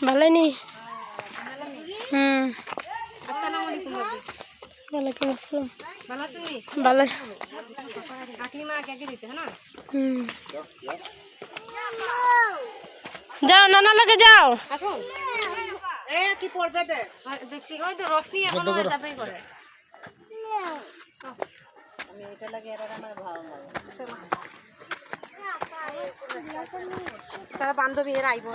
ভালো নি ওয়ালাইকুম আসসালাম ভালো যাও নানা লাগে যাও কি পড়বে দেখছি ওই তো রোশনি এখন যাবেই করে আমি এটা লাগে এর আমার ভালো লাগে তারা বান্ধবী এর আইব